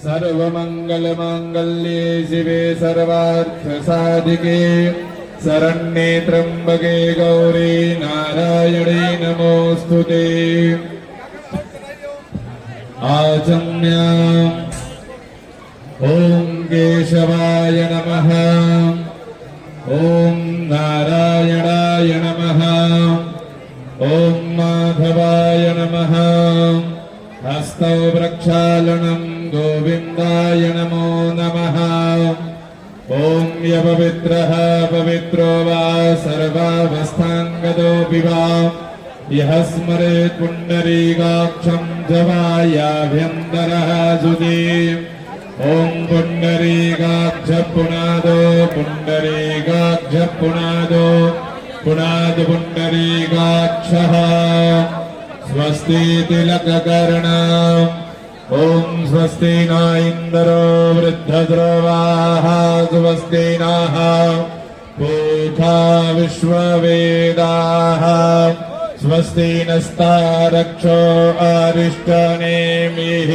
सर्वमंगलमांगल्ये शिवे सर्वार्थसाधिके शरण्ये त्र्यंबके गौरी नारायणे नमोस्तुते। आचम्य ओम केशवाय नमः, ओम नारायणाय नमः, ओम माधवाय नमः। हस्तौ प्रक्षालनं गोविंदाय नमो नमः। ओम यपवित्रः पवित्रो वा सर्वावस्थांगतोऽपि वा यः स्मरेत् पुण्डरीकाक्षं जवायाभ्यन्तरः सुधि। ओम पुण्डरीकाक्ष पुनादो पुण्डरीकाक्ष पुनादो पुनाद पुण्डरीकाक्षः। स्वस्ति तिलककर्णा। ओम स्वस्ति न इंद्रो वृद्धद्रवाः स्वस्ति नः पूषा विश्ववेदाः। स्वस्ति नस्तारक्षो अरिष्टनेमिः।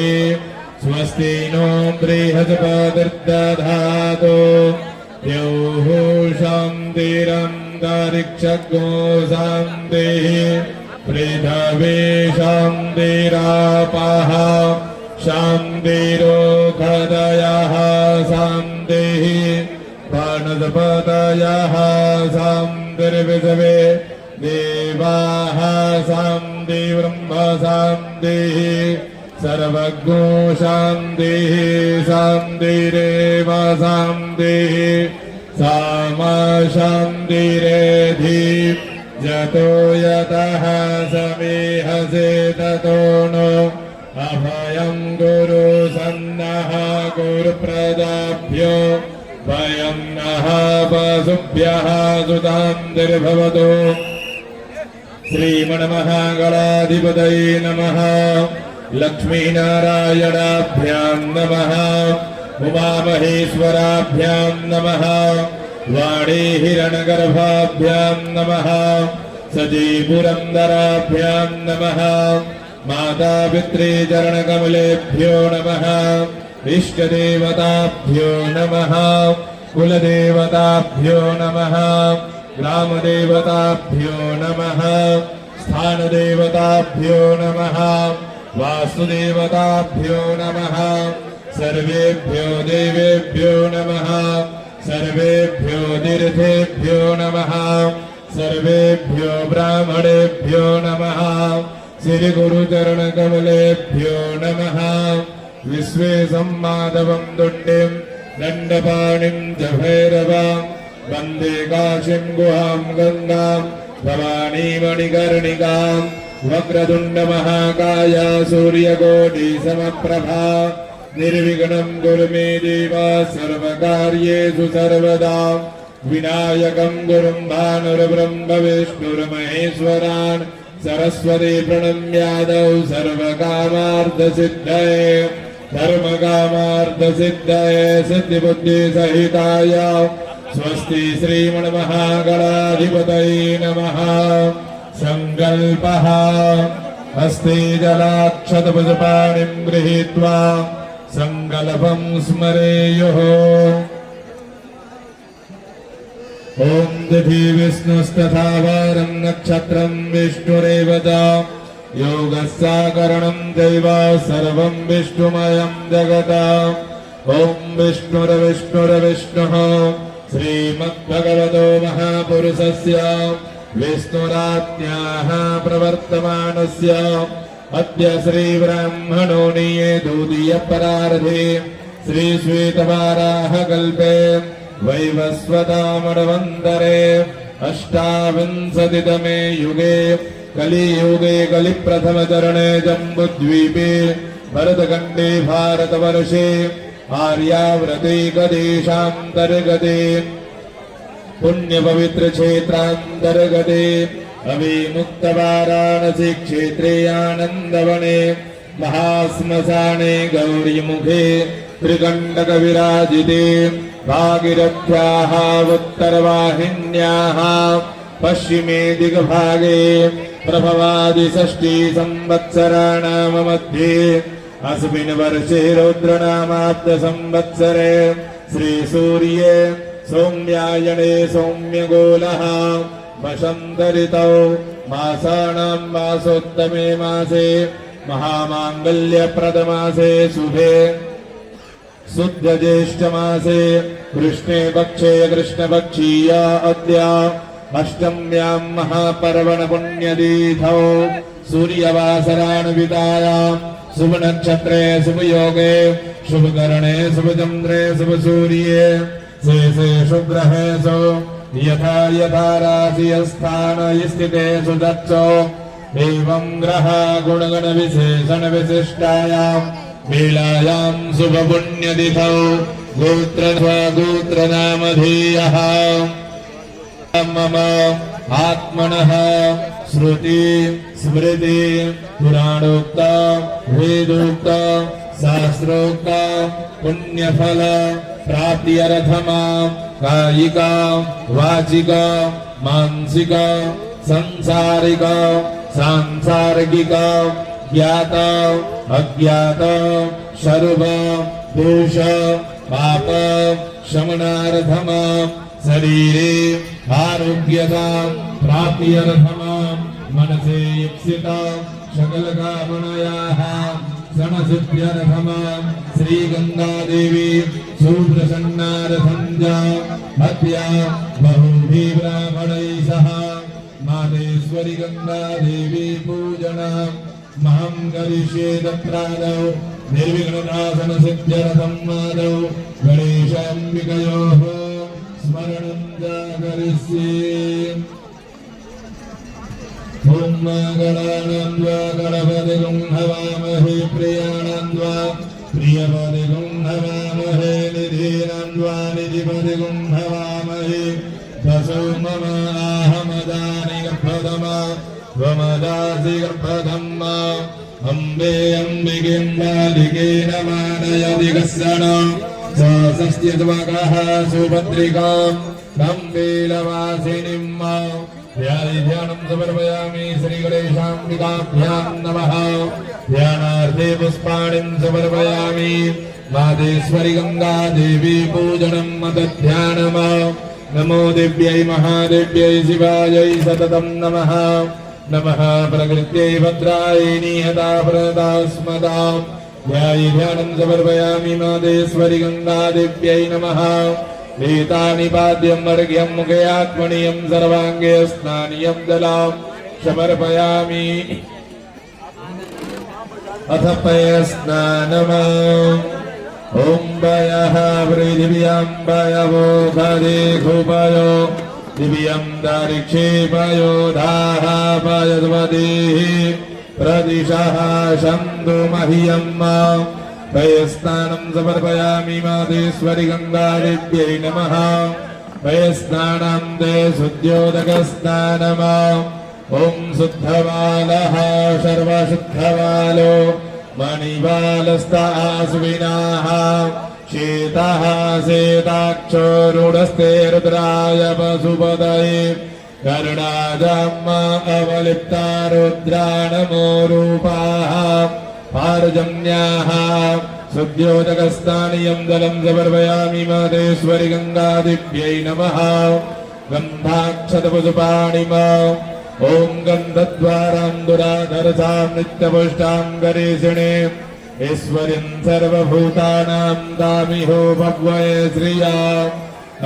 स्वस्ति नो बृहस्पतिर्दधातु द्यौः शान्तिरन्तरिक्षगो शान्तिः। पृथ्वी शान्तिरापः शान्तिरोषधयः शान्तिः। वनस्पतयः शान्तिर्विश्वे देवाः शान्ति ब्रह्म शान्तिः। सर्वज्ञो शान्तिः शान्तिरेव शान्तिः। सामा शान्तिरेधि जतो यतः समीहसे ततो नो अभयं गुरु सन्नः गुरुप्रदाभ्यो भयं नः वसुभ्यः सुतान्तिर्भवतु। श्रीमन्महागणाधिपतये नमः। लक्ष्मीनारायणाभ्यां नमः। उमामहेश्वराभ्यां नमः। वाणी हिरण्यगर्भाभ्यां नमः। सजीपुरन्दराभ्यां नमः। माता पितृचरणकमलेभ्यो नमः। इष्टदेवताभ्यो नमः। कुलदेवताभ्यो नमः। ग्रामदेवताभ्यो नमः। स्थानदेवताभ्यो नमः। वासुदेवताभ्यो नमः। सर्वेभ्यो देवेभ्यो नमः। सर्वेभ्यो तीर्थेभ्यो नमः। सर्वेभ्यो ब्राह्मणेभ्यो नमः। श्री गुरुचरणकमलेभ्यो नमः। विश्वेशं माधवं तुण्डिं दण्डपाणिं च भैरवां वन्दे काशीं गुहां गङ्गां भवानी मणिकर्णिकां। वक्रतुण्डमहाकाय सूर्यकोटिसमप्रभा निर्विघ्नं कुरु मे देव सर्वकार्येषु सर्वदा। विनायकं गुरुं भानुर्ब्रह्म विष्णुर्महेश्वरान् सरस्वती प्रणम्यादौ सर्वकामार्थसिद्धये धर्मकामार्थसिद्धये सिद्धिबुद्धिसहिताय स्वस्ति श्रीमन्महागणाधिपतये नमः। संकल्पः हस्ते जलाक्षतपुष्पाणिं गृहीत्वा संकल्पं स्मरेयुः। ॐ दिवि विष्णुस्तथा वारं नक्षत्रं विष्णुरेव च योगस्साकरणं दैव सर्वं विष्णुमयं जगत्। ॐ विष्णुर्विष्णुर्विष्णुः श्रीमद्भगवतो महापुरुषस्य विष्णुराज्ञाः प्रवर्तमानस्य अद्य श्रीब्राह्मणोऽनीये द्वितीयपरार्धे श्रीश्वेतवाराहकल्पे वैवस्वतामन्वन्तरे अष्टाविंशतितमे युगे कलियुगे कलिप्रथमचरणे जम्बुद्वीपे भरतखण्डे भारतवर्षे आर्याव्रते गदेशान्तर्गते पुण्यपवित्रक्षेत्रान्तर्गते अविमुक्तवाराणसी क्षेत्रे आनन्दवने महाश्मशाने गौरीमुखे त्रिकण्टकविराजिते भागीरथ्याः उत्तरवाहिन्याः पश्चिमे दिग्भागे प्रभवादिषष्टि संवत्सराणां मध्ये अस्मिन् वर्षे रौद्रनामाब्द संवत्सरे श्रीसूर्ये सौम्यायणे सौम्यगोलः वसन्तऋतौ मासानां मासोत्तमे मासे महामाङ्गल्यप्रदमासे शुभे शुद्धज्येष्ठमासे कृष्णे पक्षे कृष्णपक्षीय अद्य अष्टम्यां महापर्वण पुण्यतीथौ सूर्यवासरान्वितायां शुभनक्षत्रे शुभयोगे शुभकरणे शुभचन्द्रे शुभसूर्ये शेषे शुभग्रहेषु यथा यथा राशिस्थानस्थितेषु दत्सो एवं ग्रह गुणगणविशेषणविशिष्टायां वेलायां शुभपुण्यतिथौ गोत्रनामधेयः मम आत्मनः श्रुति स्मृति पुराणोक्त वेदोक्त शास्त्रोक्त पुण्यफल प्राप्त्यर्थमा कायिक वाचिक मानसिक संसारिक सांसारिक ज्ञात अज्ञात सर्व दोष पाप शमनार्थमा शरीरे आरोग्यता प्राप्त्यर्थमा मनसे इप्सिता सकलकामनायाः क्षणसिद्ध्यर्थमा श्रीगङ्गादेवी सुप्रसन्नार्थं च अद्य बहुभिः ब्राह्मणैः सह मातेश्वरी गङ्गादेवी पूजनम् महं करिष्ये तत्रादौ निर्विघ्ननाशनसिद्ध्यर्थं मादौ गणेशाम्बिकयोः स्मरणं च करिष्ये। ॐ गणानां द्वा गणपतिगुं हवामहे प्रियाणां द्वा प्रियपतिगुं हवामहे निधीनां द्वा निधिपतिगुं हवामहे दशो मम आहमदानि गर्भधमा त्वमदासि गर्भधम्मा अम्बे अम्बिकें बालिकेन मानयति कस्सण सस्यत्वकः सुभद्रिकां कम्बीलवासिनीं ध्यानं समर्पयामि श्रीगणेशाम्बिकाभ्यां नमः। ध्यानार्थे पुष्पाणिं समर्पयामि मातेश्वरी गंगा देवी पूजनं मदध्यानम। नमो दिव्यै महादेव्यै शिवायै सततं नमः। नमः प्रकृत्यै भद्रायै निहता प्रणतास्मदां ध्यानं समर्पयामि मातेश्वरी गंगा देव्यै नमः। एतानि पाद्यं वर्ग्यं मुखे आत्मनीयं सर्वाङ्गे स्नानीयं जलं समर्पयामि। अथ पयस्नानम् ॐ पयः पृथिव्यां पयवो खदेखुपयो दिव्यं दारिक्षेपयो धाः पयद्वदेः प्रदिशः शन्तु मह्यम्। पयस्नानं समर्पयामि मातेश्वरी गङ्गादेव्यै नमः। वयस्नानं ते शुद्ध्योदकस्नानम् ॐ शुद्धबालः सर्वशुद्धबालो मणिबालस्तासुविनाः शीतः शीताक्षो रूढस्ते रुद्राय पशुपतये कर्णाजम् अवलिप्ता रुद्राणमो रूपाः पारजन्याः शुद्ध्योदकस्नानीयं जलं समर्पयामि मातेश्वरि गङ्गादिव्यै नमः गन्धाक्षतपशुपाणिम ॐ गन्धद्वारां दुराधरसां नित्यपुष्टां गरीषिणे ईश्वरीं सर्वभूतानां दामिहो भगवये श्रिया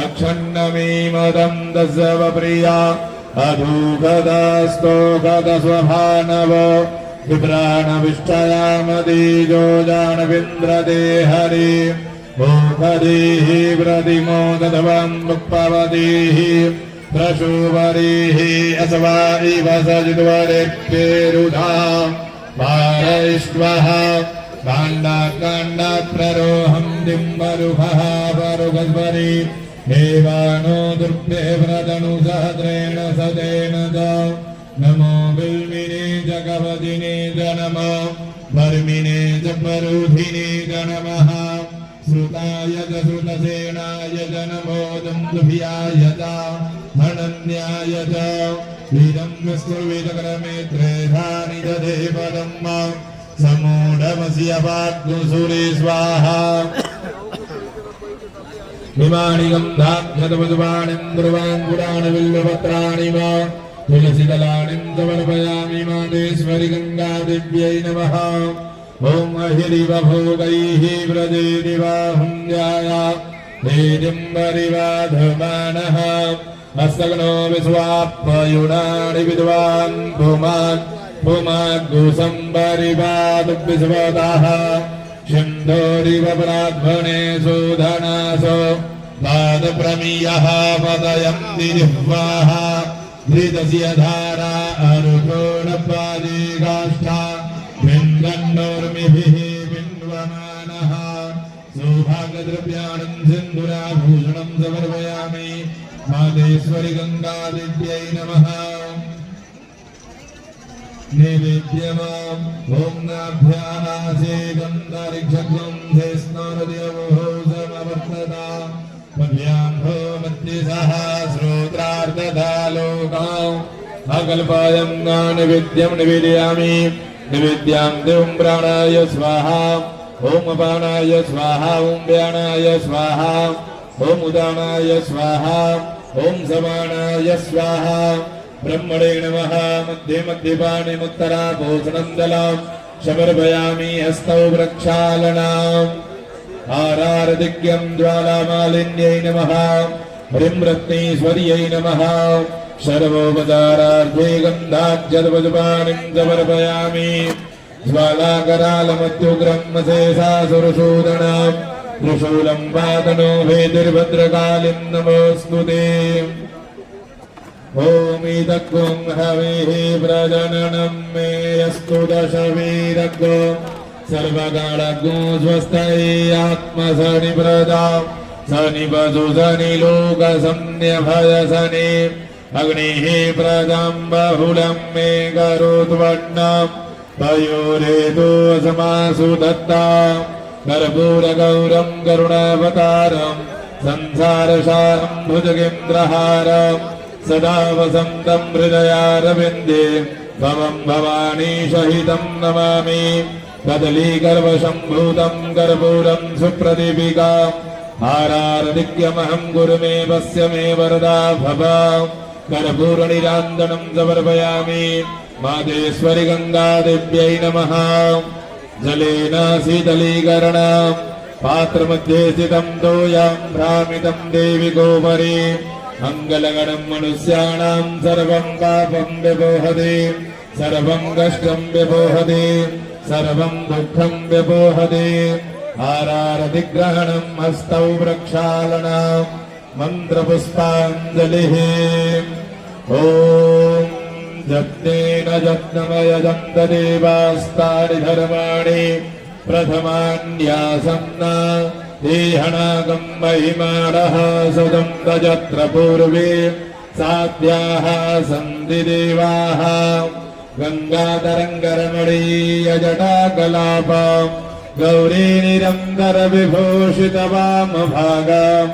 अक्षण्णमीमदं दशवप्रिया अधूगदास्तोगदस्वभानव विभ्राणविष्टयामदीजो जानविन्द्रदे हरि मोखदीः प्रतिमोदधवं मुक्पवदीः प्रशुवरीः असवा इव सजिद्वरेप्येरुधा भारैष्वः काण्डात्प्ररोहं दिम्बरुभः परुगस्वरी देवानो दुर्भे व्रतनुसहद्रेण सदेन च नमो बिल्मिने जगवदिने च नमो वर्मिने च परुधिने च नमः श्रुताय च श्रुतसेनाय च नमो दन्दुभियाय च अनन्याय च वीरं विस्कुर्विदकरमे त्रेधानि च देवदम् समूढमसि अपाग्नुसुरे स्वाहा विमानि गन्धाक्षतपशुपाणिन्द्रुवाङ्कुराणि बिल्वपत्राणि वा तुलसीदलानिं समर्पयामि मातेश्वरि गङ्गादेव्यै नमः ॐ अहिरिवभोगैः व्रजेदिवाहुञ्जाया देदिम्बरिवाधमानः मस्तग्नो विश्वाप्पयुणानि विद्वान् पुमान् पुमाग्गुसम्बरिवादुविश्वतः सिन्धोरिव प्राध्वने शोधनासो पादप्रमीयः पदयन्ति जिह्वाः धृतस्य धारा अरुकोणपादिकाष्ठा बिन्दन्नोर्मिभिः बिन्वमानः सौभाग्यद्रव्याणं सिन्दूराभूषणं समर्पयामि मातेश्वरि गङ्गादेव्यै नमः नैवेद्यमाम् ॐ नाभ्यासे गन्धारिक्षग्नं शेष्णोरदिवभूषमवर्तता पद्भ्याम्भो मध्यसः श्रोत्रार्धधालोकाम् अकल्पायं निवेद्यं निवेदयामि निवेद्यां देवं प्राणाय स्वाहा ॐ अपानाय स्वाहा ॐ व्यानाय स्वाहा ॐ उदानाय स्वाहा ॐ समानाय स्वाहा ब्रह्मणे नमः मध्ये मध्यपाणिमुत्तराभूषणं दलां समर्पयामि हस्तौ प्रक्षालनाम् आरारदिग्यं ज्वालामालिन्यै नमः ह्रीं रत्नेश्वर्यै नमः सर्वोपचारार्थे गन्धाक्षतपशुपाणिं समर्पयामि ज्वालाकरालमत्युग्रं शेषासुरसूदनं त्रिशूलं वादनो भेदिर्भद्रकालिं नमोऽस्तु ते ओमिदग्गुं हविः प्रजननं मे यस्तु दशवीरग्गो सर्वकालग्गो स्वस्तये आत्मसनिप्रदा सनिपशु सनिलोकसंन्यभयसनि अग्निः प्रजां बहुलं मे करोत्वन्नं पयोरेतो समासु दत्ता कर्पूरगौरं करुणावतारं संसारसारं भुजगेन्द्रहारं सदा वसन्तं हृदयारविन्दे भवं भवानी सहितं नमामि कदलीगर्भसम्भूतं कर्पूरं सुप्रदीपिका हारारदिक्यमहं गुरु मे वस्य मे वरदा भव कर्पूरनिरान्दनं समर्पयामि मातेश्वरि गङ्गादेव्यै नमः जलेन शीतलीकरणं पात्रमध्ये स्थितं तोयं भ्रामितं देवि गोपरि मङ्गलगणं मनुष्याणां सर्वं पापं व्यपोहति सर्वं कष्टं व्यपोहति सर्वं दुःखं व्यपोहति हारारतिग्रहणं हस्तौ प्रक्षालनं मन्त्रपुष्पाञ्जलिः ॐ यत्नेन यत्नमयजन्त देवास्तानि धर्माणि प्रथमान्यासं न देहनागं महिमानः सुतं तजत्र पूर्वे साध्याः सन्ति देवाः गङ्गातरङ्गरमणीयजटाकलापं गौरी निरन्तरविभूषितवामभागं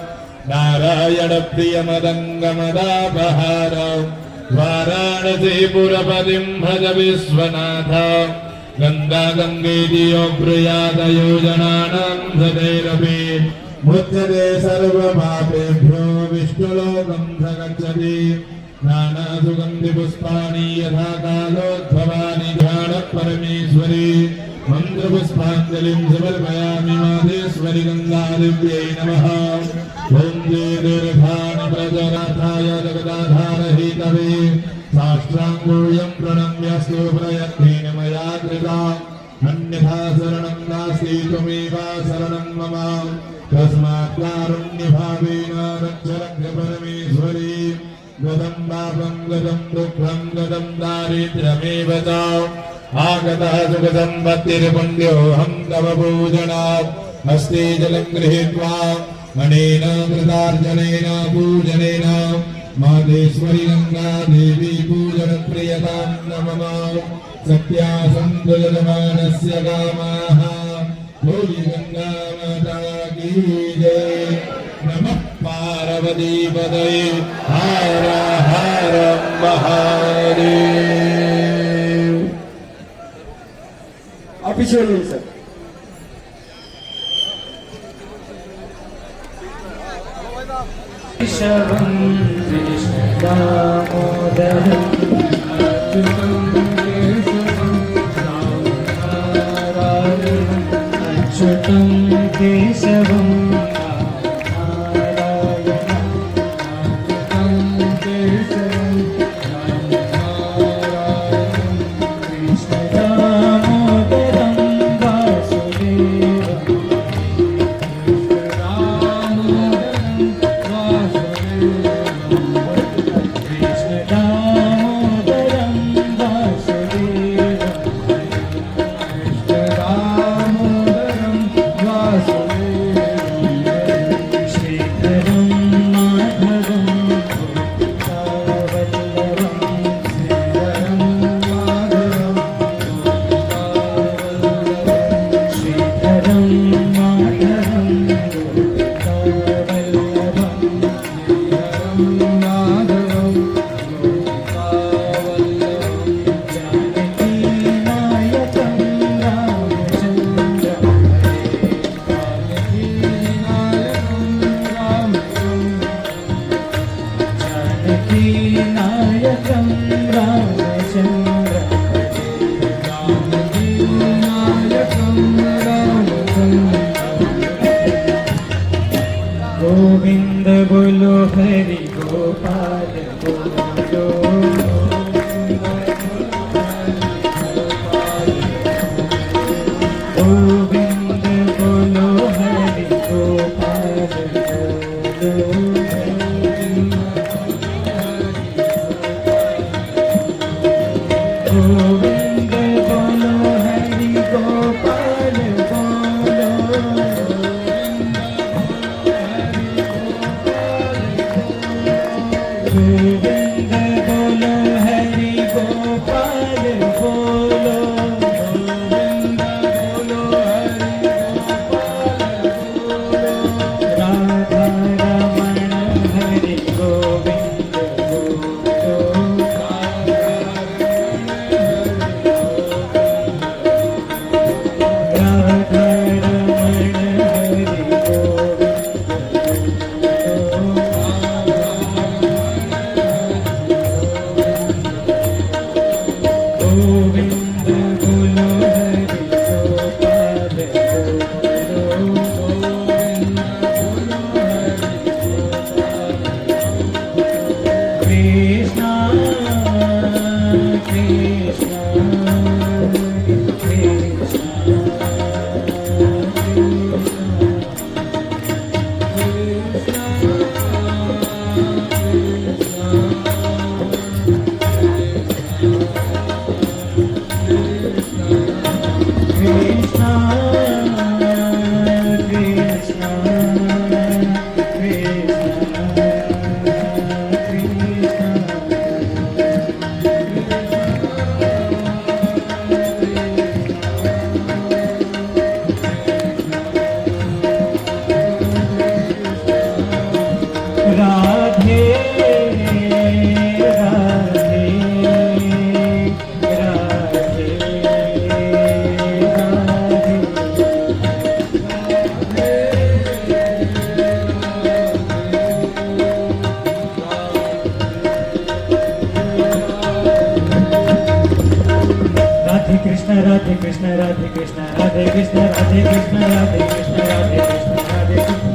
नारायणप्रियमदङ्गमदापहारं वाराणसीपुरपतिं भज विश्वनाथं गङ्गा गङ्गेति यो ब्रूयादयोजनानां सदैरपि मुच्यते सर्वपापेभ्यो विष्णुलोकं स गच्छति नानासुगन्धिपुष्पाणि यथा कालोद्भवानि ध्यानपरमेश्वरी मन्त्रपुष्पाञ्जलिं समर्पयामि माहेश्वरि गङ्गादेव्यै नमः ॐ जय दीर्घानि प्रजनाथाय जगदाधारहितवे साष्टाङ्गोऽयं प्रणम्यस्तु प्रयत्नेन मया कृता अन्यथा शरणं नास्ति त्वमेव शरणं मम तस्मात् कारुण्यभावेन रक्ष परमेश्वरी गतं पापं गतं दुःखं गतं दारिद्र्यमेव च आगतः सुखसम्पत्तिर्पुण्योऽहं तव पूजनात् हस्ते जलं गृहीत्वा अनेन कृतार्जनेन पूजनेन माहेश्वरी गङ्गा देवी पूजनप्रियतां नमः सत्यासन्तुलमानस्य कामाः भोली गङ्गा माता की जय नमः पार्वती पतये हर हर महादेव। ऑफिशियल सर शवं दामोदरं अच्युतं केशवं गोविंद बोलो हरि गोपाल बोलो गोविंद बोलो हरि गोपाल बोलो गोविंद बोलो हरि गोपाल गोविंद बोलो हरि गोपाल बोलो गोविंद बोलो हरि गोपाल बोलो राधा रमण हरि गोविंद बोलो Krishna, Radhe Krishna, Radhe Krishna, Radhe Krishna, Radhe Krishna, Radhe Krishna, Radhe Krishna, Radhe Krishna.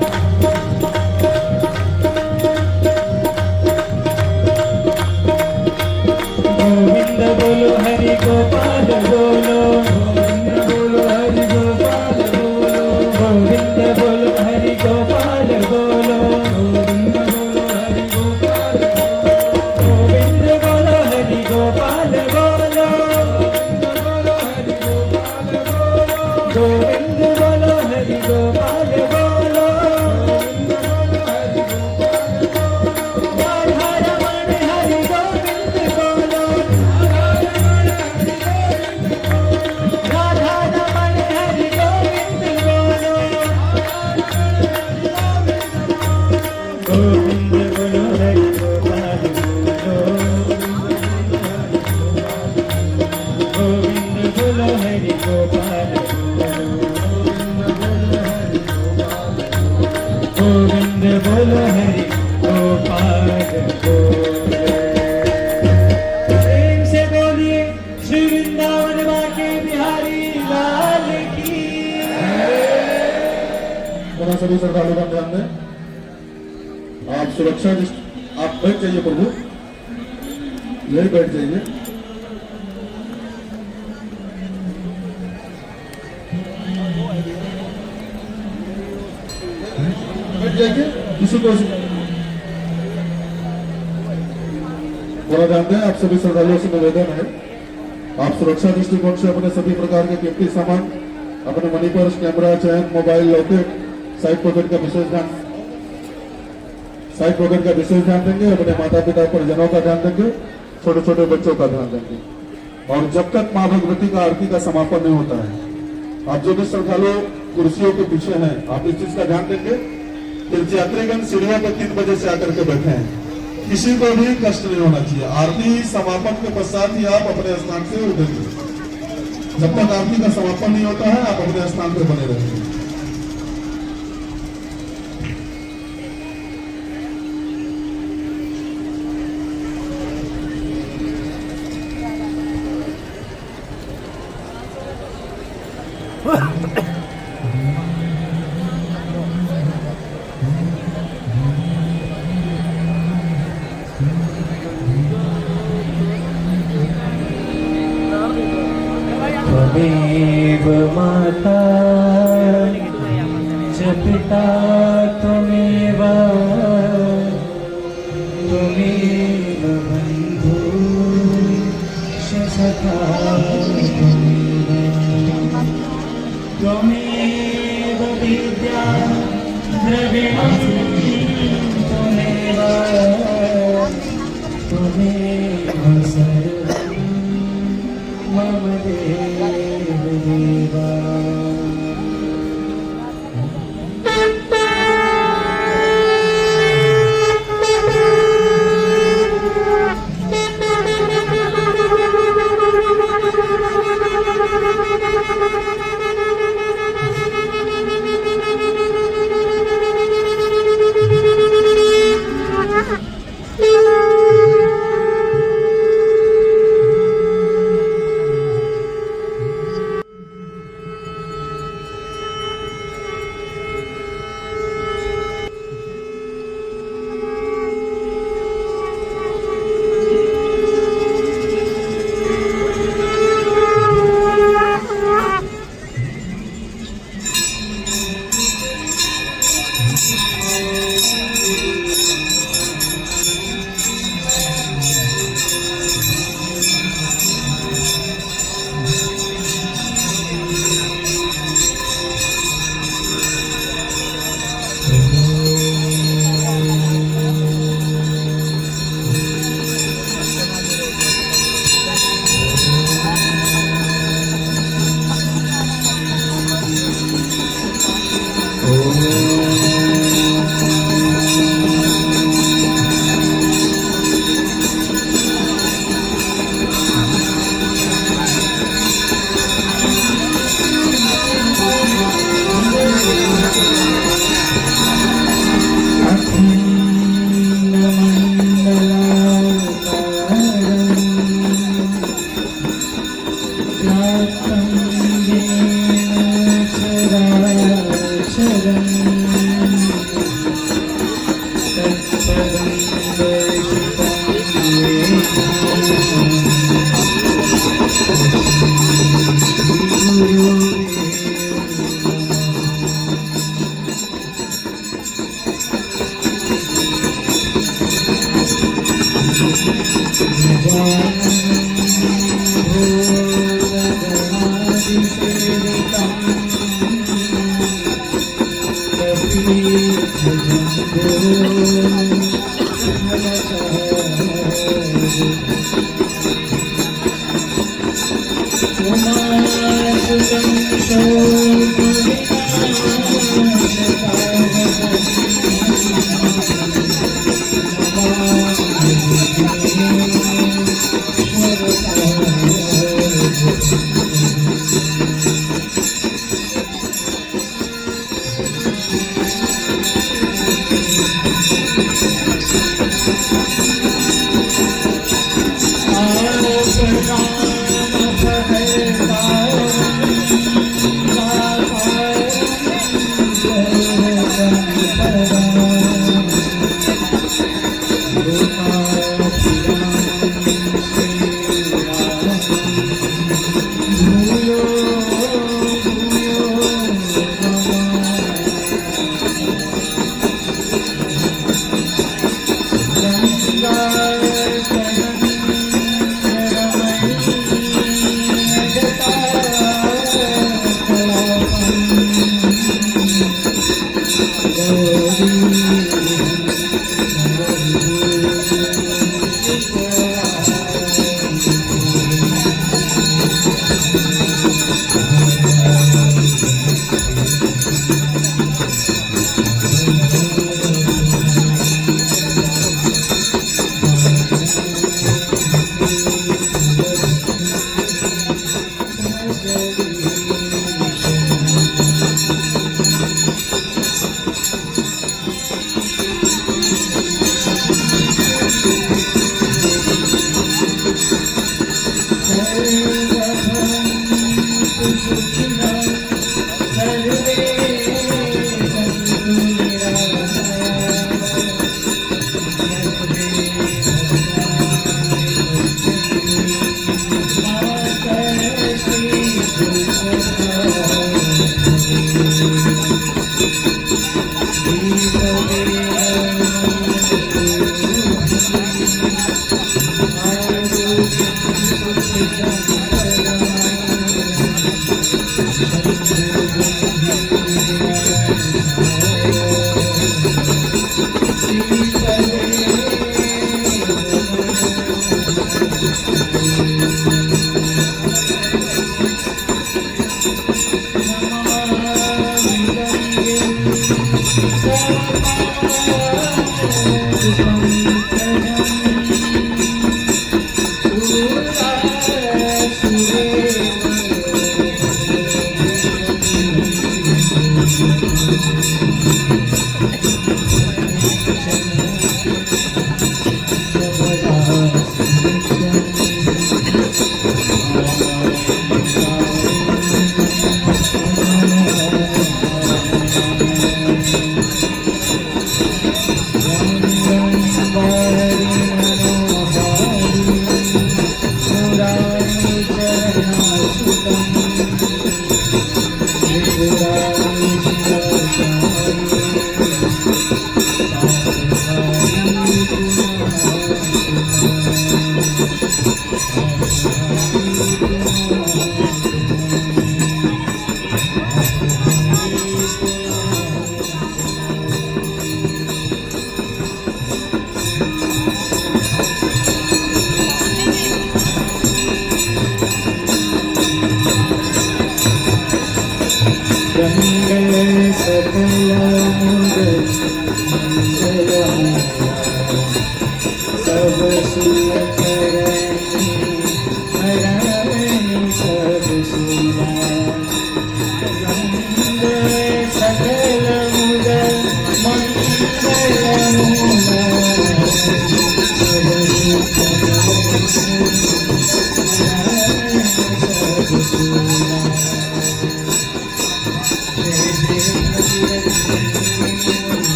Govind बोलो हरि गोपाल बोलो, गोविंद बोलो हरि गोपाल बोलो, गोविंद बोलो हरि गोपाल बोलो, गोविंद बोलो हरि गोपाल बोलो, गोविंद बोलो हरि गोपाल बोलो, गोविंद बोलो हरि गोपाल बोलो, राधा रमण हरि गोविंद बोलो, राधा रमण हरि गोविंद बोलो, गोविंद बोलो हरि गोपाल बोलो, गोविंद बोलो हरि गोपाल बोलो, गोविंद बोलो हरि गोपाल बोलो। प्रेम से बोलिए श्री वृंदावन वाके बिहारी लाल की। जरा सभी श्रद्धालुओं का ध्यान दें। आप सुरक्षा आप बैठ जाइए प्रभु, यही बैठ जाइए। बैठ जाइए, किसी को थोड़ा ध्यान दें। आप सभी श्रद्धालुओं से निवेदन है, आप सुरक्षा दृष्टिकोण से अपने सभी प्रकार के कीमती सामान, अपने मनी पर्स, कैमरा, चैन, मोबाइल, लॉकेट, साइड पॉकेट का विशेष ध्यान देंगे। अपने माता पिता परिजनों का ध्यान देंगे, छोटे छोटे बच्चों का ध्यान देंगे। और जब तक मां भगवती का आरती का समापन नहीं होता है, आप जो भी श्रद्धालु कुर्सियों के पीछे हैं, आप इस चीज का ध्यान देंगे। तीर्थयात्रीगण सीढ़ियों पर 3 बजे से आकर के बैठे हैं, किसी को भी कष्ट नहीं होना चाहिए। आरती समापन के पश्चात ही आप अपने स्थान से उठेंगे। जब तक आरती का समापन नहीं होता है, आप अपने स्थान पर बने रहेंगे। त्वमेव माता च पिता त्वमेव, त्वमेव बन्धु च सखा त्वमेव विद्या द्रविणं त्वमेव, त्वमेव सर्वं मम देवा।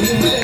Thank you.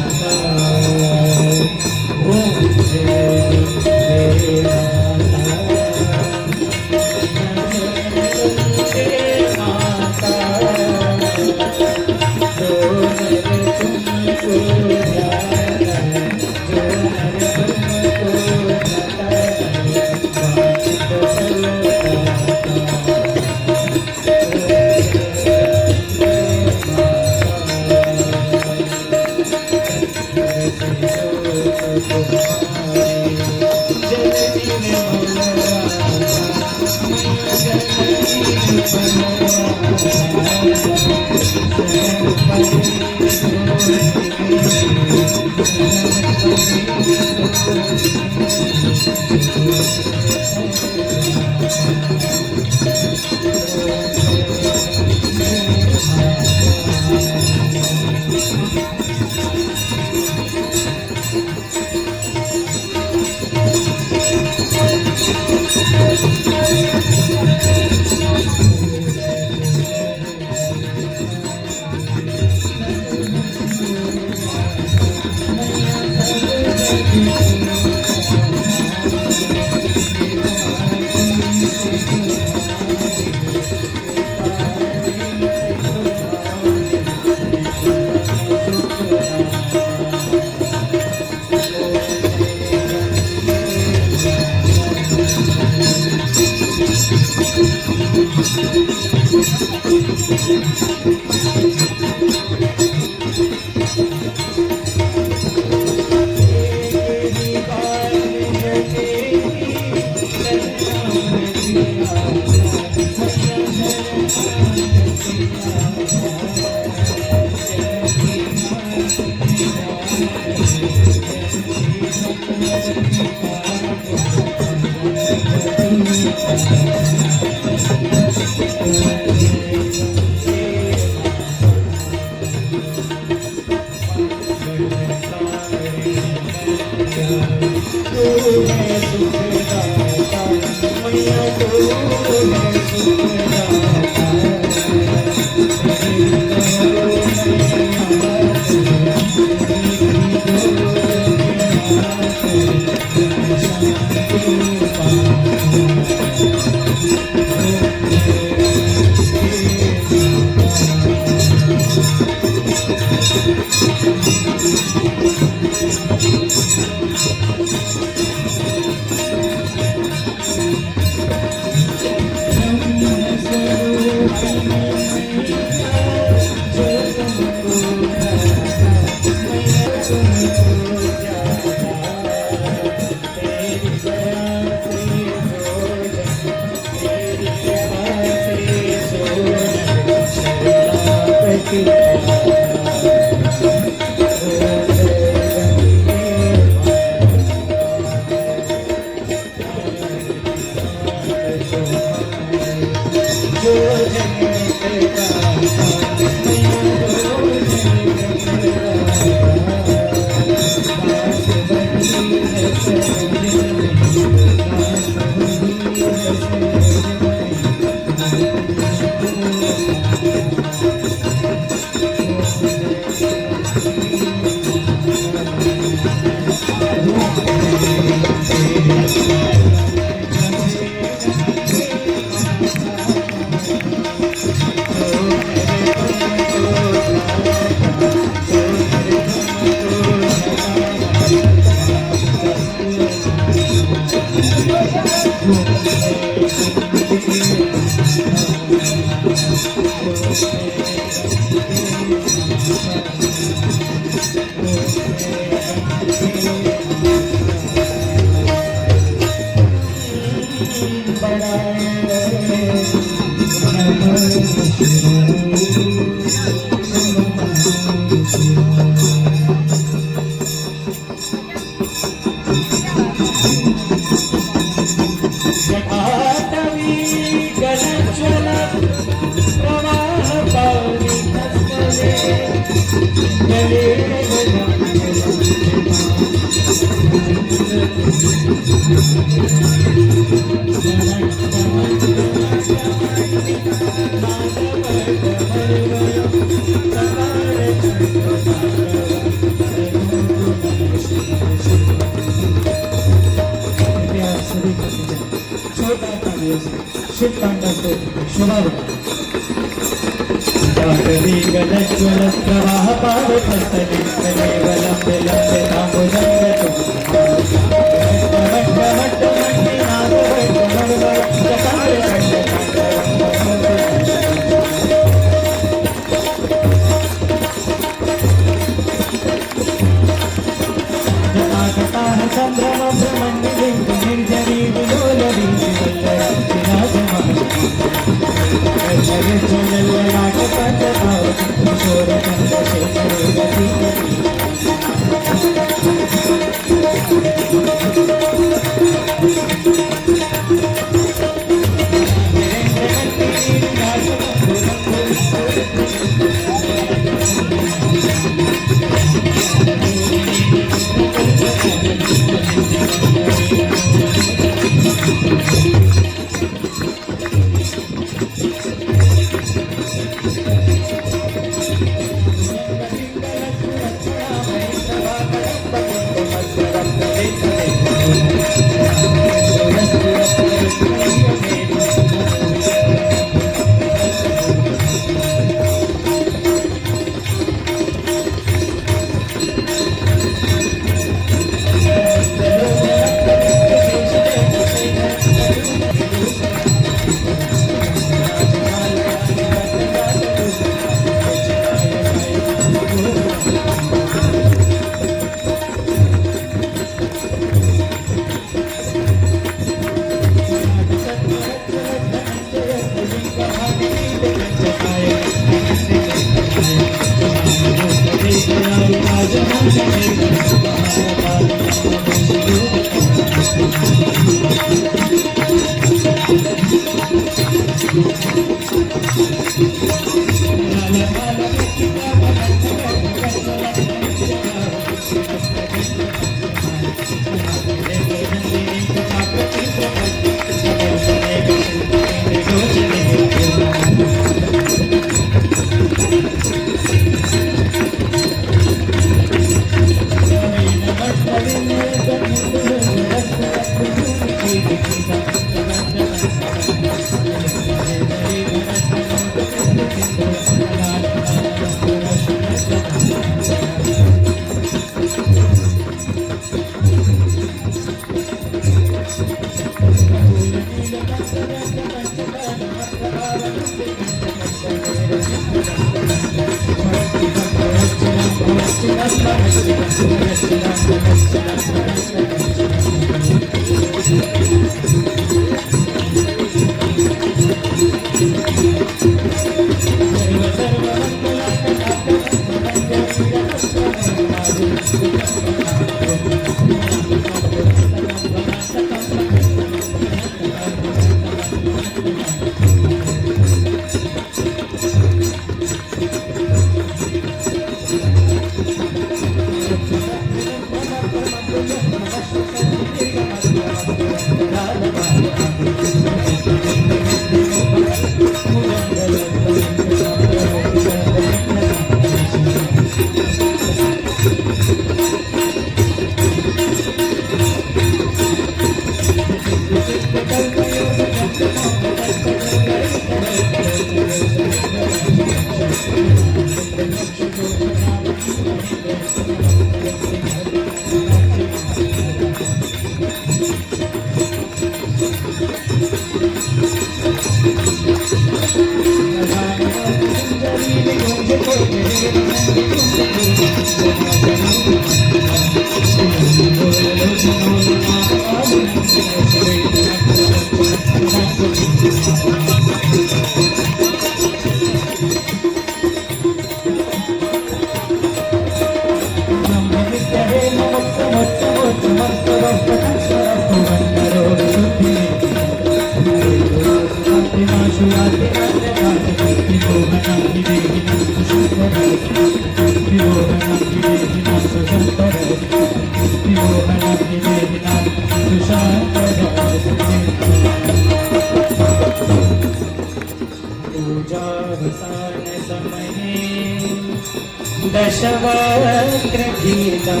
दशवक्त्रगीतं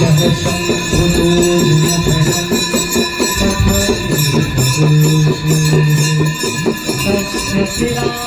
यः तस्य शिरां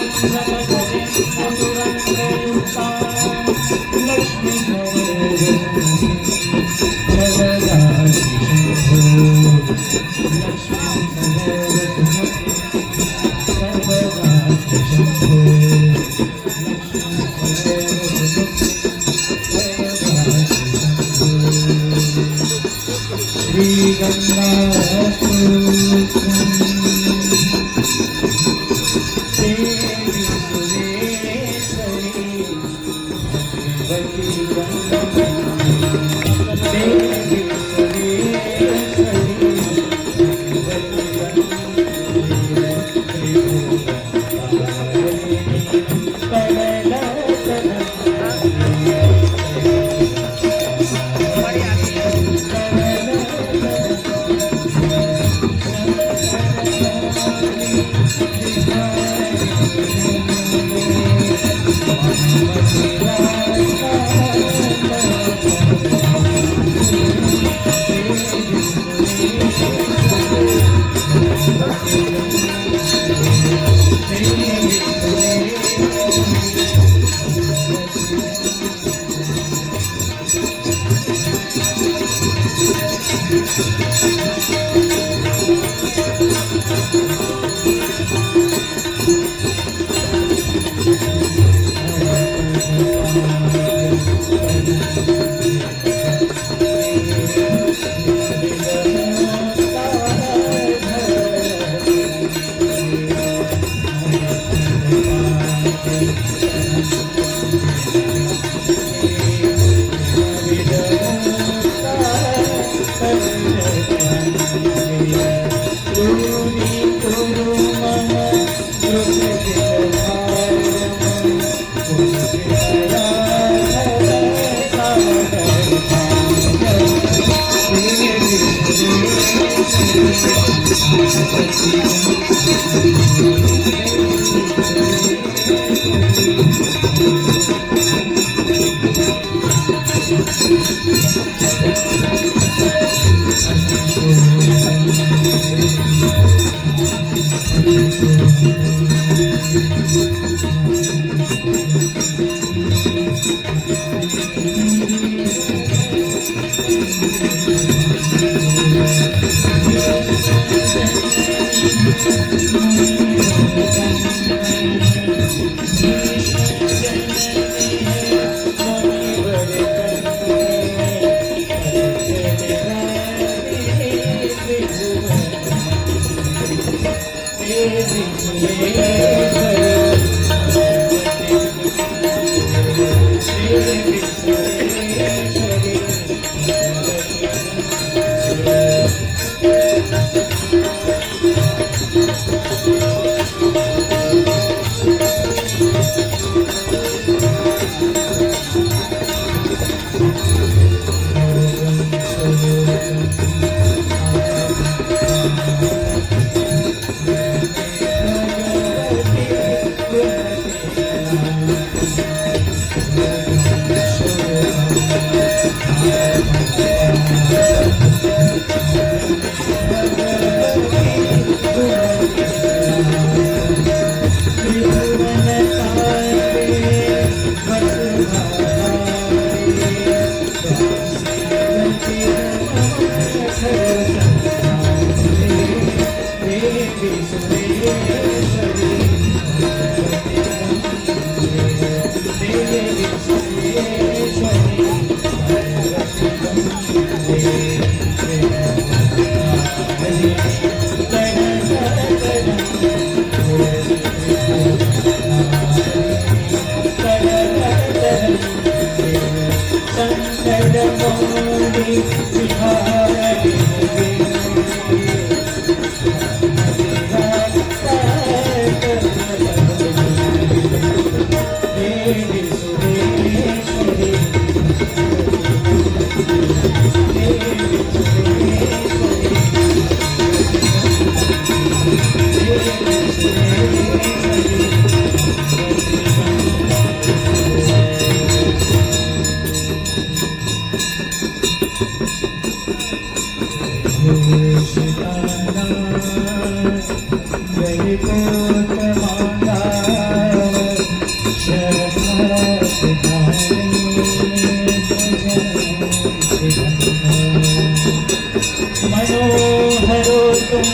मनोहरो तुम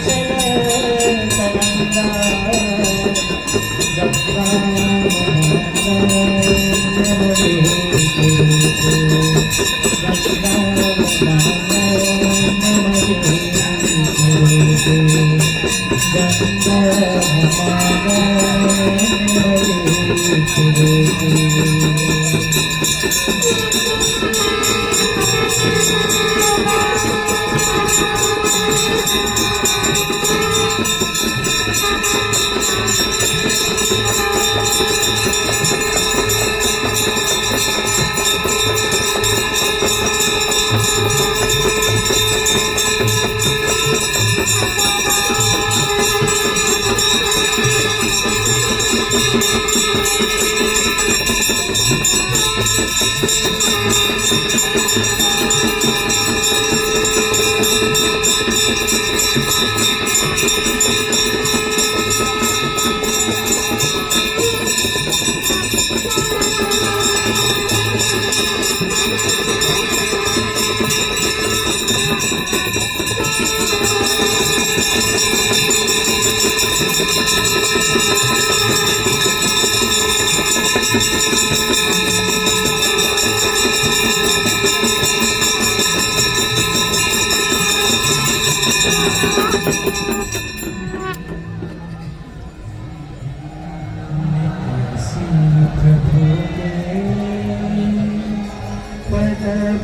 चल तरंगा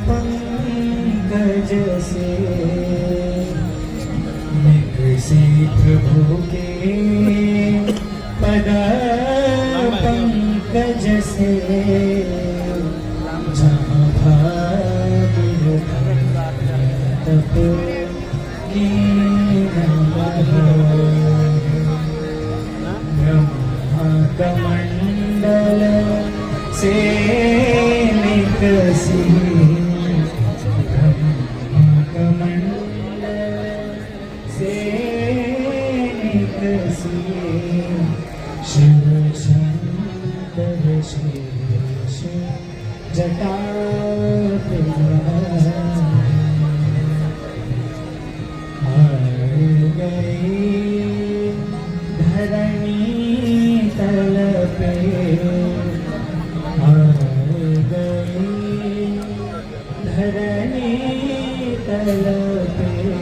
पंकज से प्रभु के पद पंकज से जहाँ तप कमंडल से निकसी शिव शंकर शेष जटा गई धरणी तल पे गई धरणी तल पे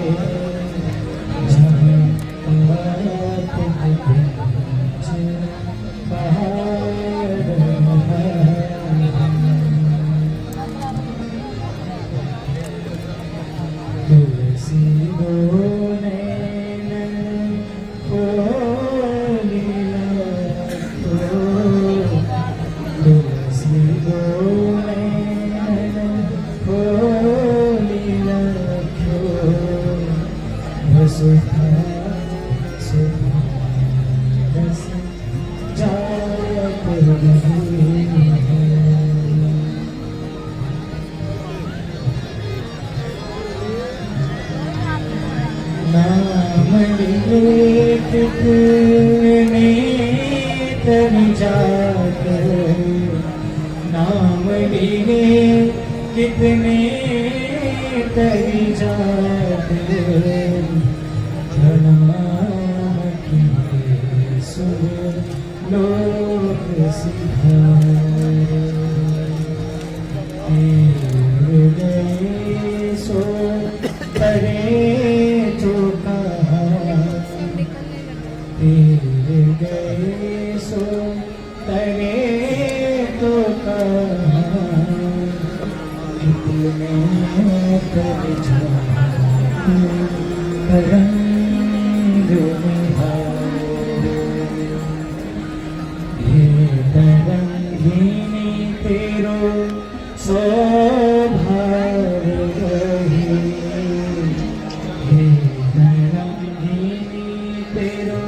कितने तरी जाते नाम लिए कितने तरी जाते प्रणाम किए सुन लोक सिधारे गए सो करे जो कहा तेरे गए सो करे तो कहा कितने कर रंग ये तरंगिनी तेरो सौभाग्य रही हे तरंगिनी तेरो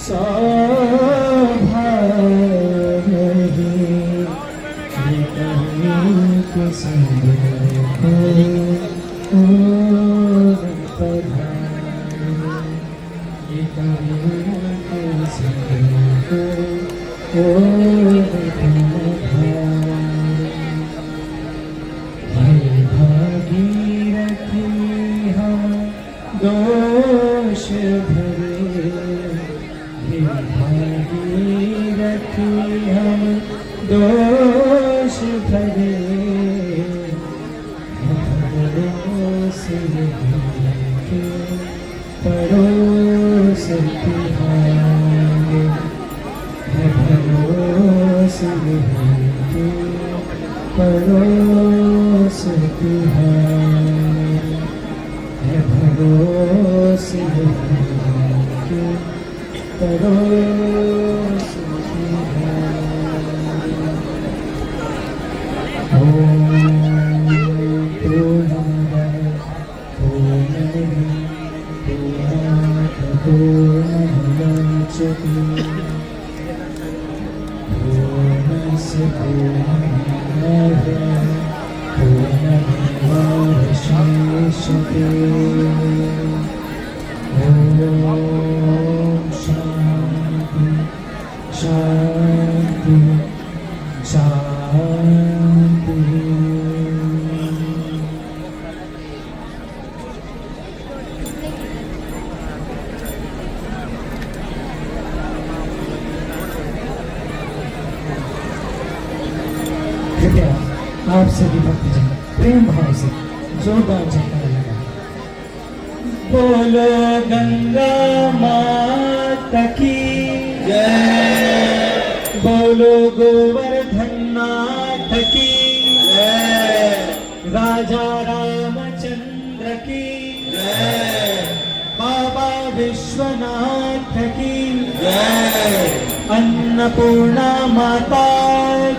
सौभाग्य रही ये कहीं के संग को ये कहीं के संग को भागीरथी हम दोष भरे हे भागीरथी हम दोष भरे परोस के परोस तिहारे परोस के परोस तिहारे परोस के परोस तिहारे शांति शांति कृपया आप सभी भक्तजन प्रेम भाव से जोरदार जयकारा लगा बोलो गंगा माता की जय बोलो गोवर्धन नाथ की जय राजा रामचंद्र की जय बाबा विश्वनाथ की जय अन्नपूर्णा माता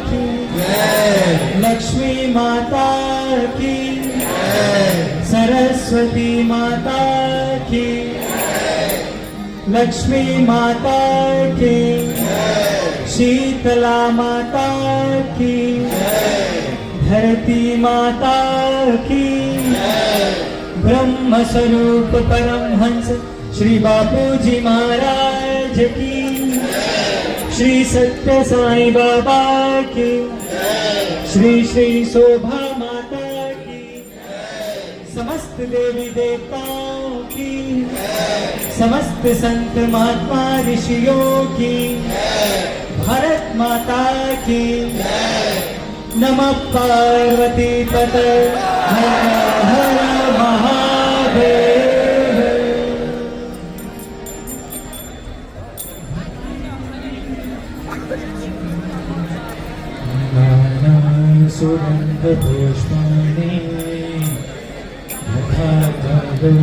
की जय लक्ष्मी माता की जय सरस्वती माता की जय लक्ष्मी माता की जय शीतला माता की जय धरती माता की जय ब्रह्म स्वरूप परमहंस श्री बापूजी महाराज की श्री सत्य साई बाबा की श्री श्री शोभा माता की समस्त देवी देवताओं की समस्त संत महात्मा ऋषियों की भारत माता की नमः पार्वती पते हर हर महादेव। नाना सुगंध पुष्पाणि यथा तदो